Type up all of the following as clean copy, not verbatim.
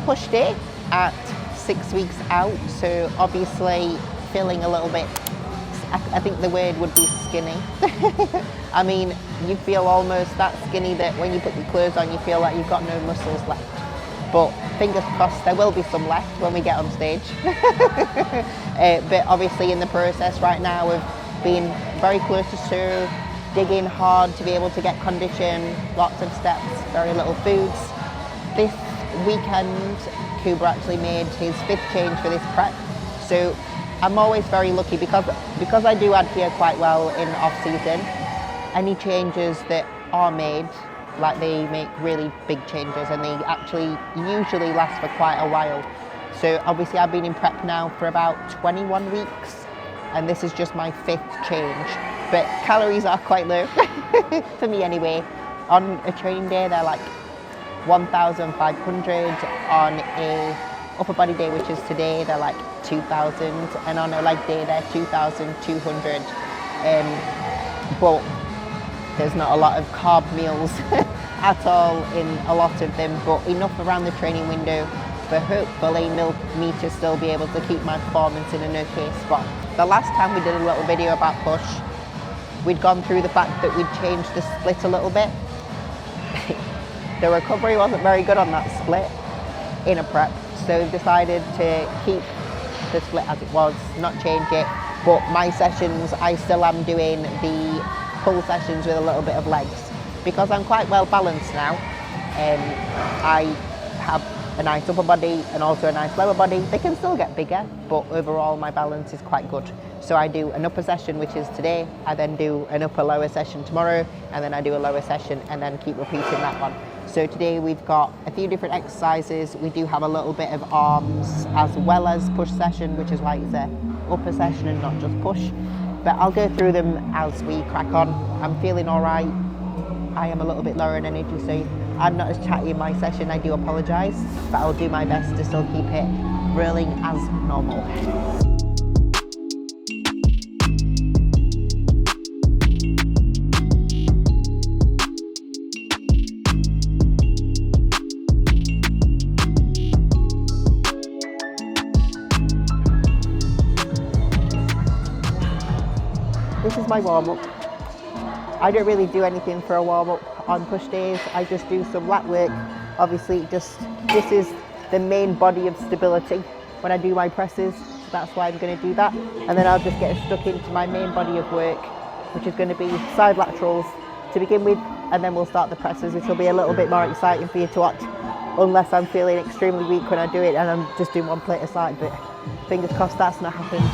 push day at 6 weeks out, so obviously feeling a little bit, I think the word would be skinny. I mean, you feel almost that skinny that when you put your clothes on, you feel like you've got no muscles left. But fingers crossed, there will be some left when we get on stage. But obviously in the process right now of being very close to Sue, digging hard to be able to get condition, lots of steps, very little foods. This weekend, Cooper actually made his 5th change for this prep. So I'm always very lucky because I do adhere quite well in off-season. Any changes that are made, like they make really big changes and they actually usually last for quite a while. So obviously I've been in prep now for about 21 weeks and this is just my 5th change. But calories are quite low, for me anyway. On a training day they're like 1,500, on a upper body day, which is today, they're like 2,000, and on a leg day they're 2,200. But there's not a lot of carb meals at all in a lot of them, but enough around the training window for hopefully me to still be able to keep my performance in an okay spot. The last time we did a little video about push, we'd gone through the fact that we'd changed the split a little bit. The recovery wasn't very good on that split in a prep, so we've decided to keep the split as it was, not change it. But my sessions, I still am doing the pull sessions with a little bit of legs because I'm quite well balanced now. I have a nice upper body and also a nice lower body. They can still get bigger, but overall my balance is quite good. So I do an upper session, which is today, I then do an upper lower session tomorrow, and then I do a lower session and then keep repeating that one. So today we've got a few different exercises. We do have a little bit of arms as well as push session, which is why it's a upper session and not just push. But I'll go through them as we crack on. I'm feeling all right. I am a little bit lower in energy, so I'm not as chatty in my session, I do apologise, but I'll do my best to still keep it rolling as normal. This is my warm-up. I don't really do anything for a warm-up on push days. I just do some lat work. Obviously, this is the main body of stability when I do my presses. So that's why I'm going to do that. And then I'll just get stuck into my main body of work, which is going to be side laterals to begin with. And then we'll start the presses, which will be a little bit more exciting for you to watch. Unless I'm feeling extremely weak when I do it and I'm just doing one plate aside. But fingers crossed that's not happened.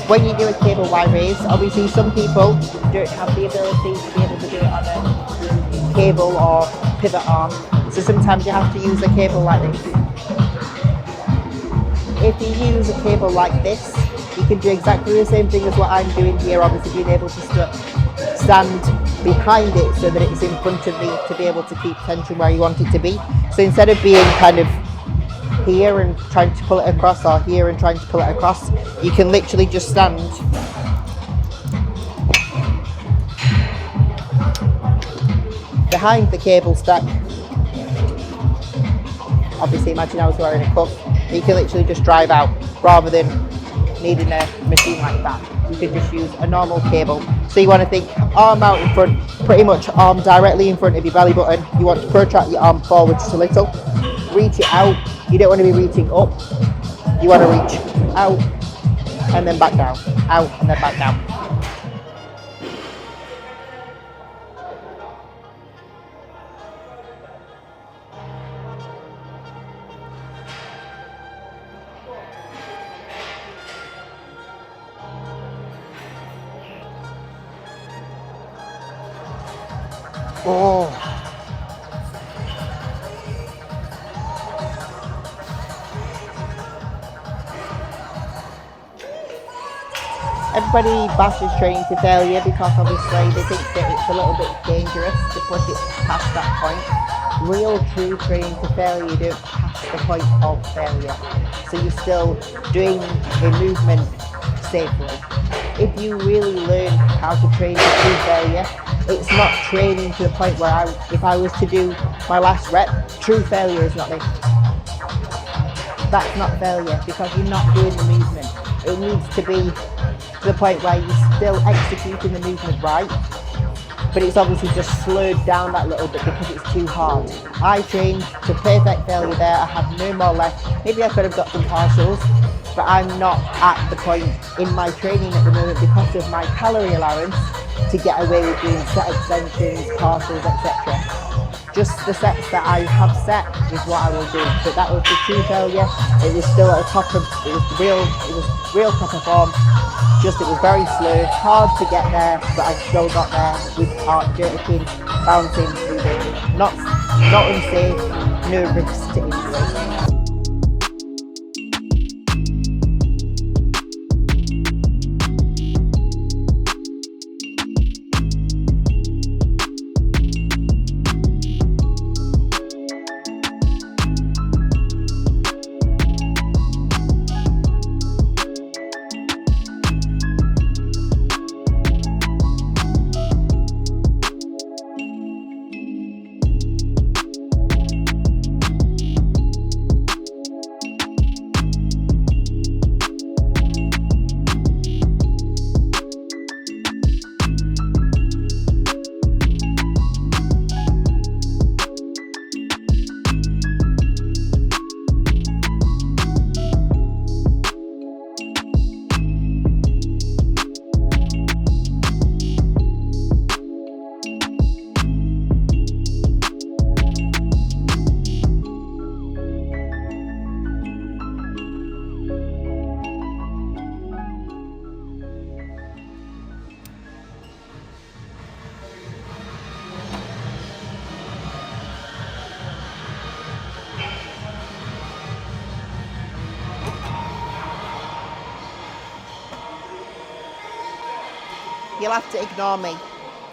When you do a cable Y raise, obviously some people don't have the ability to be able to do it on a cable or pivot arm, so sometimes you have to use a cable like this. If you use a cable like this, you can do exactly the same thing as what I'm doing here, obviously being able to stand behind it so that it's in front of me to be able to keep tension where you want it to be. So instead of being kind of here and trying to pull it across, or here and trying to pull it across, you can literally just stand behind the cable stack. Obviously imagine I was wearing a cuff. You can literally just drive out rather than needing a machine like that. You can just use a normal cable. So you want to think arm out in front, pretty much arm directly in front of your belly button. You want to protract your arm forward just a little, reach it out. You don't want to be reaching up, you want to reach out and then back down, out and then back down. Oh. Everybody bashes training to failure because obviously they think that it's a little bit dangerous to push it past that point. Real true training to failure, you don't pass the point of failure. So you're still doing a movement safely. If you really learn how to train to true failure, it's not training to the point where if I was to do my last rep, true failure is not this. That's not failure because you're not doing the movement. It needs to be to the point where you're still executing the movement right, but it's obviously just slowed down that little bit because it's too hard. I trained to perfect failure there. I have no more left. Maybe I could have got some partials, but I'm not at the point in my training at the moment because of my calorie allowance to get away with doing set extensions, partials, etc. Just the sets that I have set is what I will do. But that was the true failure. It was still at the top of, it was real proper form. Just it was very slow, hard to get there, but I still got there with heart jerking, bouncing, moving. Not unsafe, no risk to injury. You'll have to ignore me.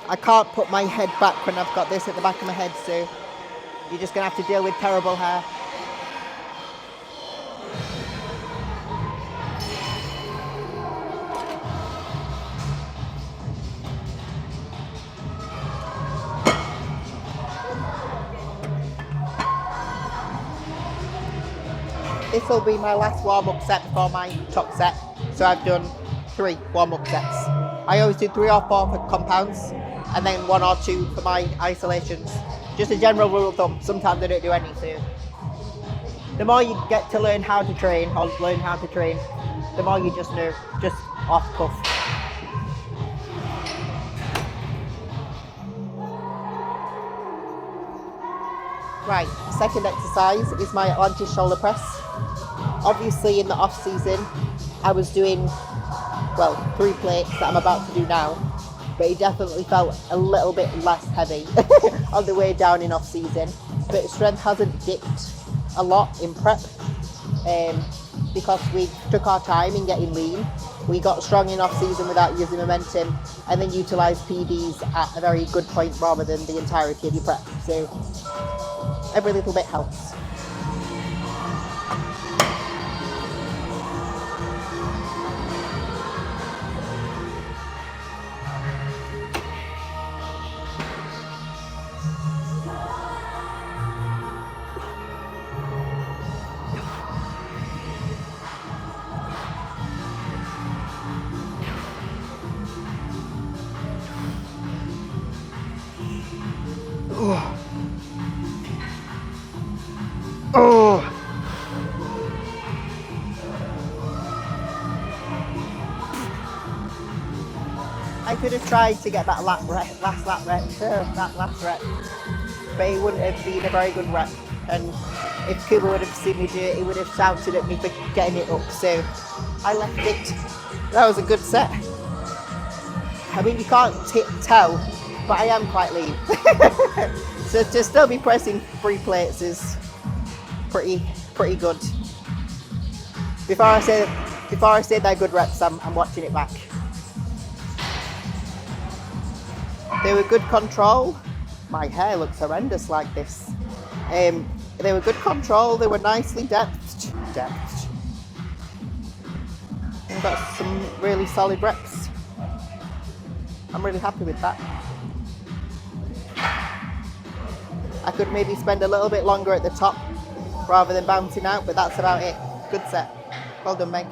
I can't put my head back when I've got this at the back of my head, so you're just going to have to deal with terrible hair. This will be my last warm-up set before my top set, so I've done 3 warm-up sets. I always do 3 or 4 for compounds, and then 1 or 2 for my isolations. Just a general rule of thumb, sometimes I don't do any, so the more you get to learn how to train, or learn how to train, the more you just know, just off cuff. Right, second exercise is my Atlantis shoulder press. Obviously in the off season, I was doing 3 plates that I'm about to do now, but it definitely felt a little bit less heavy on the way down in off season. But strength hasn't dipped a lot in prep because we took our time in getting lean. We got strong in off season without using momentum, and then utilised PDs at a very good point rather than the entirety of your prep. So every little bit helps. I could have tried to get that last rep, but it wouldn't have been a very good rep. And if Kuba would have seen me do it, he would have shouted at me for getting it up. So I left it. That was a good set. I mean, you can't tell but I am quite lean. So to still be pressing 3 plates is pretty good. Before I say they're good reps, I'm watching it back. They were good control. My hair looks horrendous like this. They were good control. They were nicely depthed. And got some really solid reps. I'm really happy with that. I could maybe spend a little bit longer at the top rather than bouncing out, but that's about it. Good set. Well done, Meg.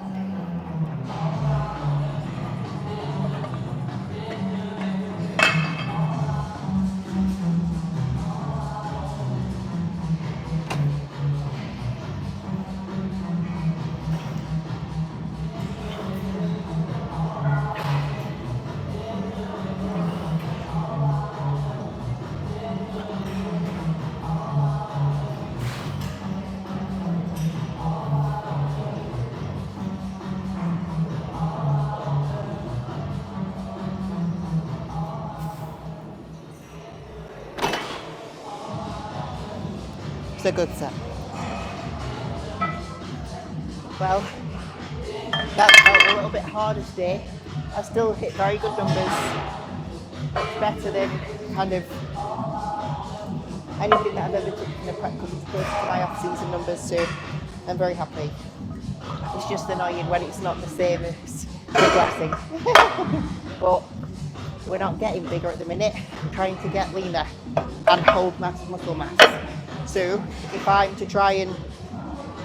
It's a good set. Well, that felt a little bit harder today. I still hit very good numbers. It's better than kind of anything that I've ever took in a prep comes close to my off-season numbers, so I'm very happy. It's just annoying when it's not the same as progressing. But we're not getting bigger at the minute. I'm trying to get leaner and hold muscle mass. So if I'm to try and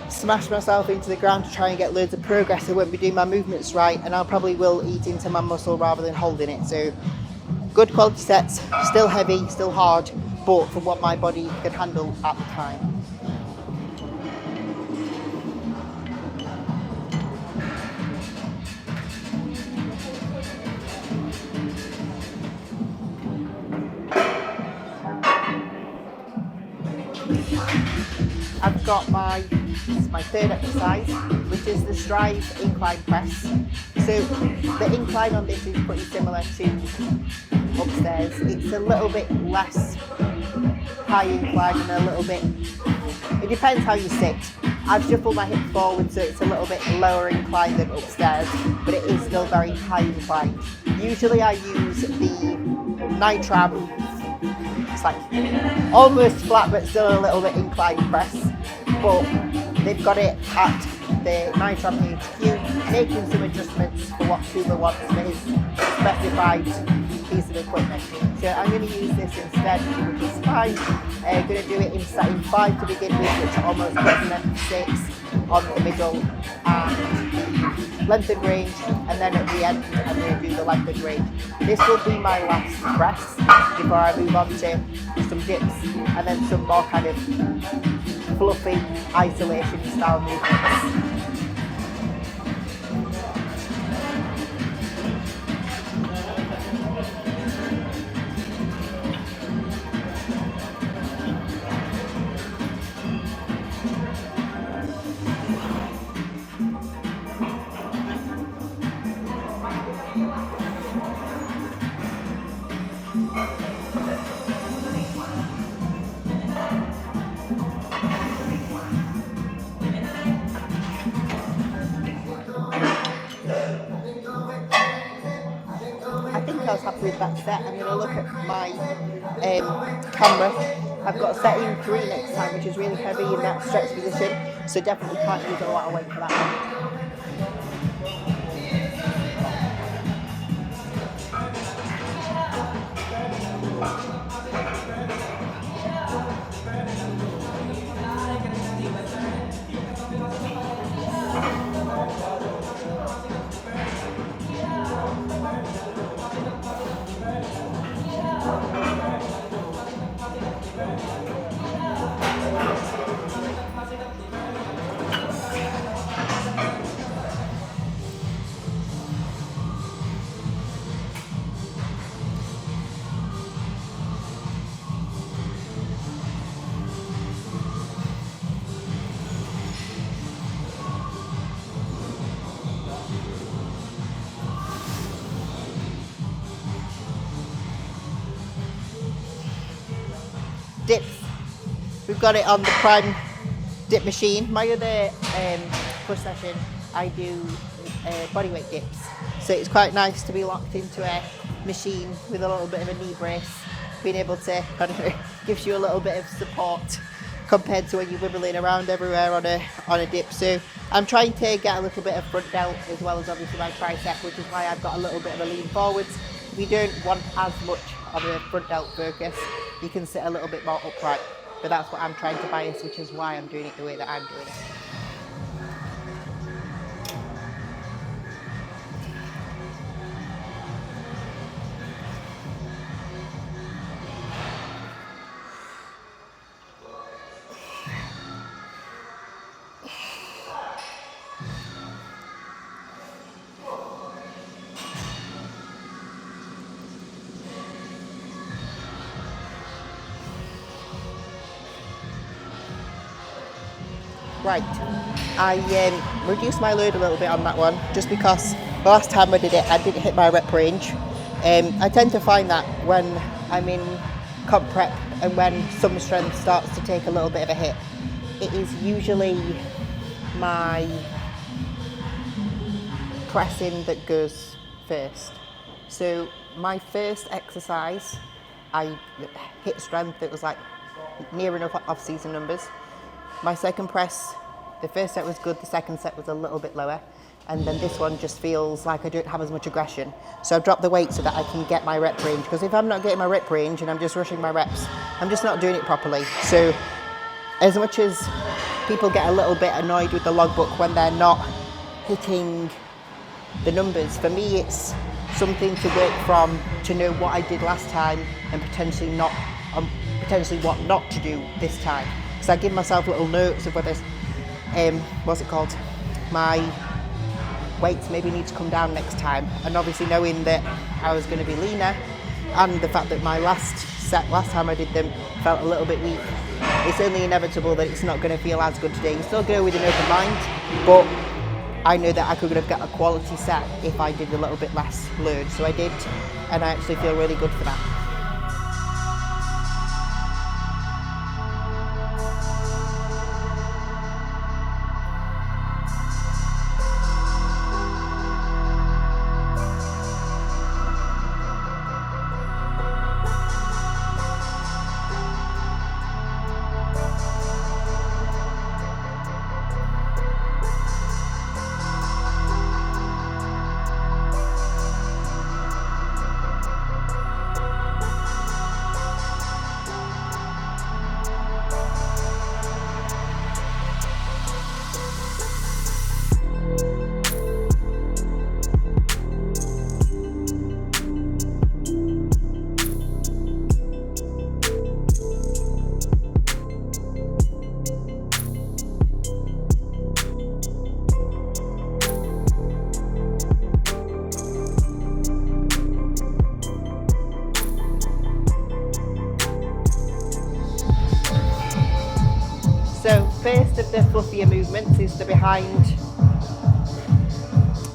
smash myself into the ground to try and get loads of progress, I won't be doing my movements right, and I probably will eat into my muscle rather than holding it. So good quality sets, still heavy, still hard, but for what my body can handle at the time. I've got my third exercise, which is the Strive incline press. So the incline on this is pretty similar to upstairs. It's a little bit less high incline and a little bit, it depends how you sit. I've shuffled my hips forward so it's a little bit lower incline than upstairs, but it is still very high incline. Usually I use the nitram. It's like almost flat but still a little bit inclined press, but they've got it at the nitram HQ, making some adjustments for what Kuba wants for his specified piece of equipment. So I'm going to use this instead, which is fine. I'm going to do it in setting 5 to begin with, which almost puts an emphasis on the middle and length and range, and then at the end I'm going to do the length and range. This will be my last press before I move on to some dips and then some more kind of fluffy isolation style movements. I was happy with that set. I'm going to look at my camera. I've got a set in 3 next time, which is really heavy in that stretch position, so definitely can't use a lot of weight for that one. we've got it on the prime dip machine. My other push session, I do bodyweight dips. So it's quite nice to be locked into a machine with a little bit of a knee brace, being able to, I don't know, gives you a little bit of support compared to when you're wibbling around everywhere on a dip. So I'm trying to get a little bit of front delt as well as obviously my tricep, which is why I've got a little bit of a lean forwards. If you don't want as much of a front delt focus, you can sit a little bit more upright. But that's what I'm trying to bias, which is why I'm doing it the way that I'm doing it. Right, I reduced my load a little bit on that one just because the last time I did it, I didn't hit my rep range. I tend to find that when I'm in comp prep and when some strength starts to take a little bit of a hit, it is usually my pressing that goes first. So my first exercise, I hit strength that was like near enough off-season numbers. My second press, the first set was good, the second set was a little bit lower, and then this one just feels like I don't have as much aggression. So I've dropped the weight so that I can get my rep range, because if I'm not getting my rep range and I'm just rushing my reps, I'm just not doing it properly. So as much as people get a little bit annoyed with the logbook when they're not hitting the numbers, for me it's something to work from, to know what I did last time and potentially what not to do this time. Because I give myself little notes of whether, what's it called, my weights maybe need to come down next time. And obviously knowing that I was going to be leaner, and the fact that my last time I did them felt a little bit weak, it's only inevitable that it's not going to feel as good today. You still go with an open mind, but I know that I could have got a quality set if I did a little bit less load. So I did, and I actually feel really good for that. So first of the fluffier movements is the behind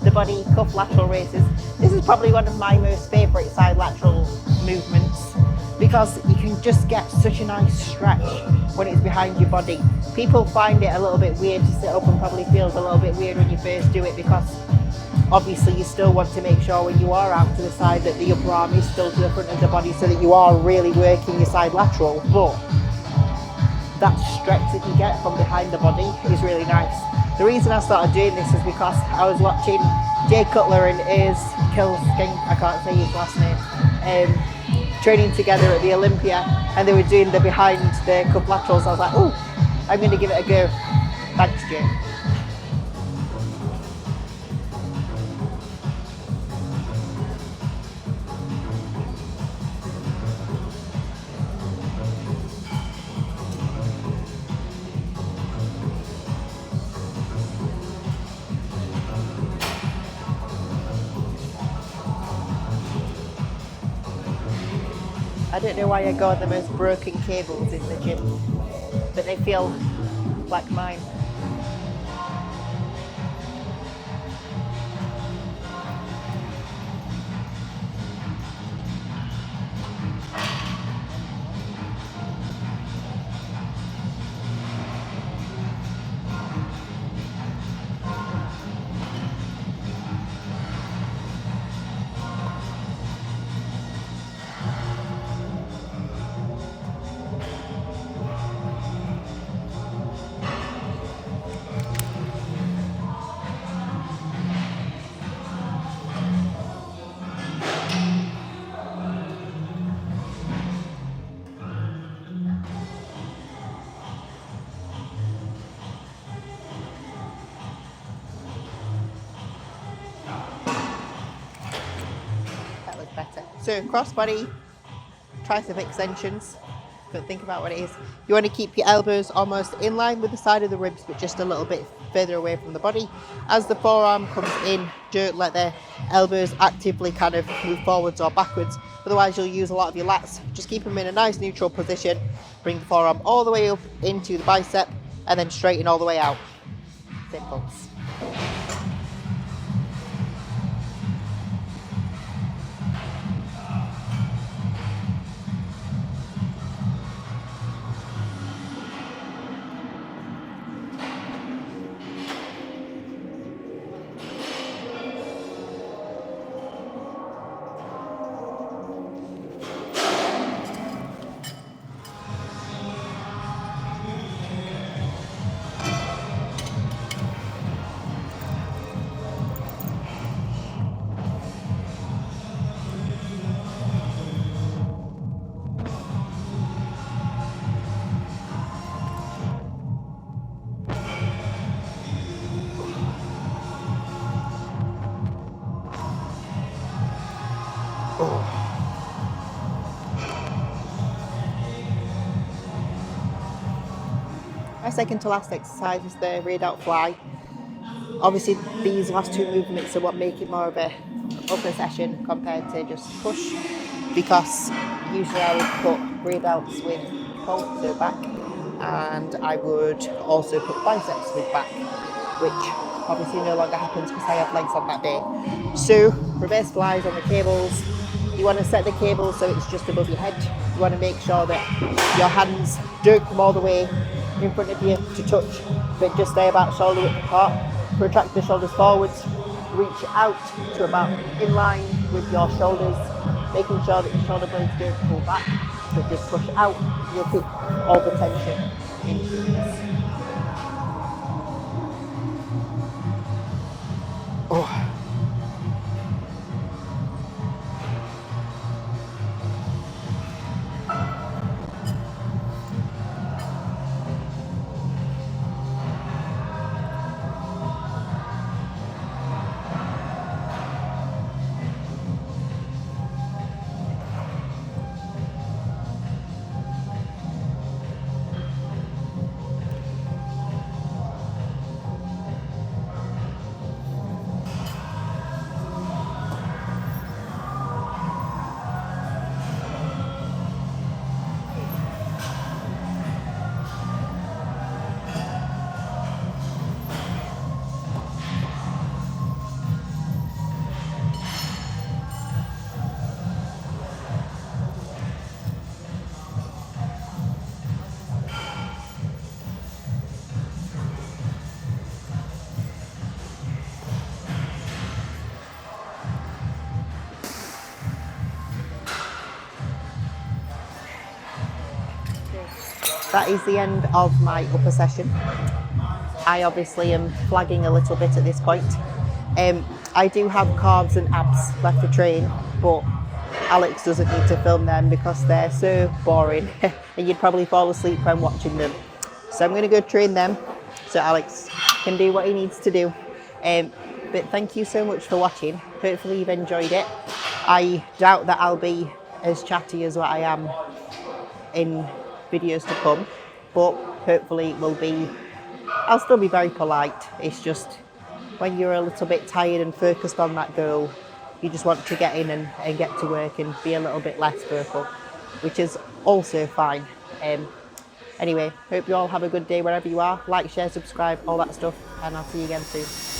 the body cuff lateral raises. This is probably one of my most favourite side lateral movements because you can just get such a nice stretch when it's behind your body. People find it a little bit weird to sit up and probably feels a little bit weird when you first do it because obviously you still want to make sure when you are out to the side that the upper arm is still to the front of the body so that you are really working your side lateral, but that stretch that you get from behind the body is really nice. The reason I started doing this is because I was watching Jay Cutler and I can't say his last name, training together at the Olympia, and they were doing the behind the cuff laterals. I was like, oh, I'm going to give it a go. Thanks, Jay. I don't know why I got the most broken cables in the gym, but they feel like mine. So crossbody, tricep extensions, but think about what it is. You want to keep your elbows almost in line with the side of the ribs, but just a little bit further away from the body. As the forearm comes in, don't let the elbows actively kind of move forwards or backwards. Otherwise you'll use a lot of your lats. Just keep them in a nice neutral position. Bring the forearm all the way up into the bicep and then straighten all the way out. Simple. My second to last exercise is the rear delt fly. Obviously these last two movements are what make it more of a upper session compared to just push, because usually I would put rear delts with pull, so back, and I would also put biceps with back, which obviously no longer happens because I have legs on that day. So reverse flies on the cables. You want to set the cable so it's just above your head. You want to make sure that your hands don't come all the way in front of you to touch, but just stay about shoulder width apart. Protract the shoulders forwards, reach out to about in line with your shoulders, making sure that your shoulder blades don't pull back, but just push out. You'll keep all the tension into this. Oh. That is the end of my upper session. I obviously am flagging a little bit at this point. I do have calves and abs left to train, but Alex doesn't need to film them because they're so boring and you'd probably fall asleep when watching them. So I'm going to go train them so Alex can do what he needs to do. But thank you so much for watching. Hopefully you've enjoyed it. I doubt that I'll be as chatty as what I am in videos to come, but hopefully it will be, I'll still be very polite. It's just when you're a little bit tired and focused on that goal, you just want to get in and get to work and be a little bit less vocal, which is also fine. Anyway, hope you all have a good day wherever you are. Like, share, subscribe, all that stuff, and I'll see you again soon.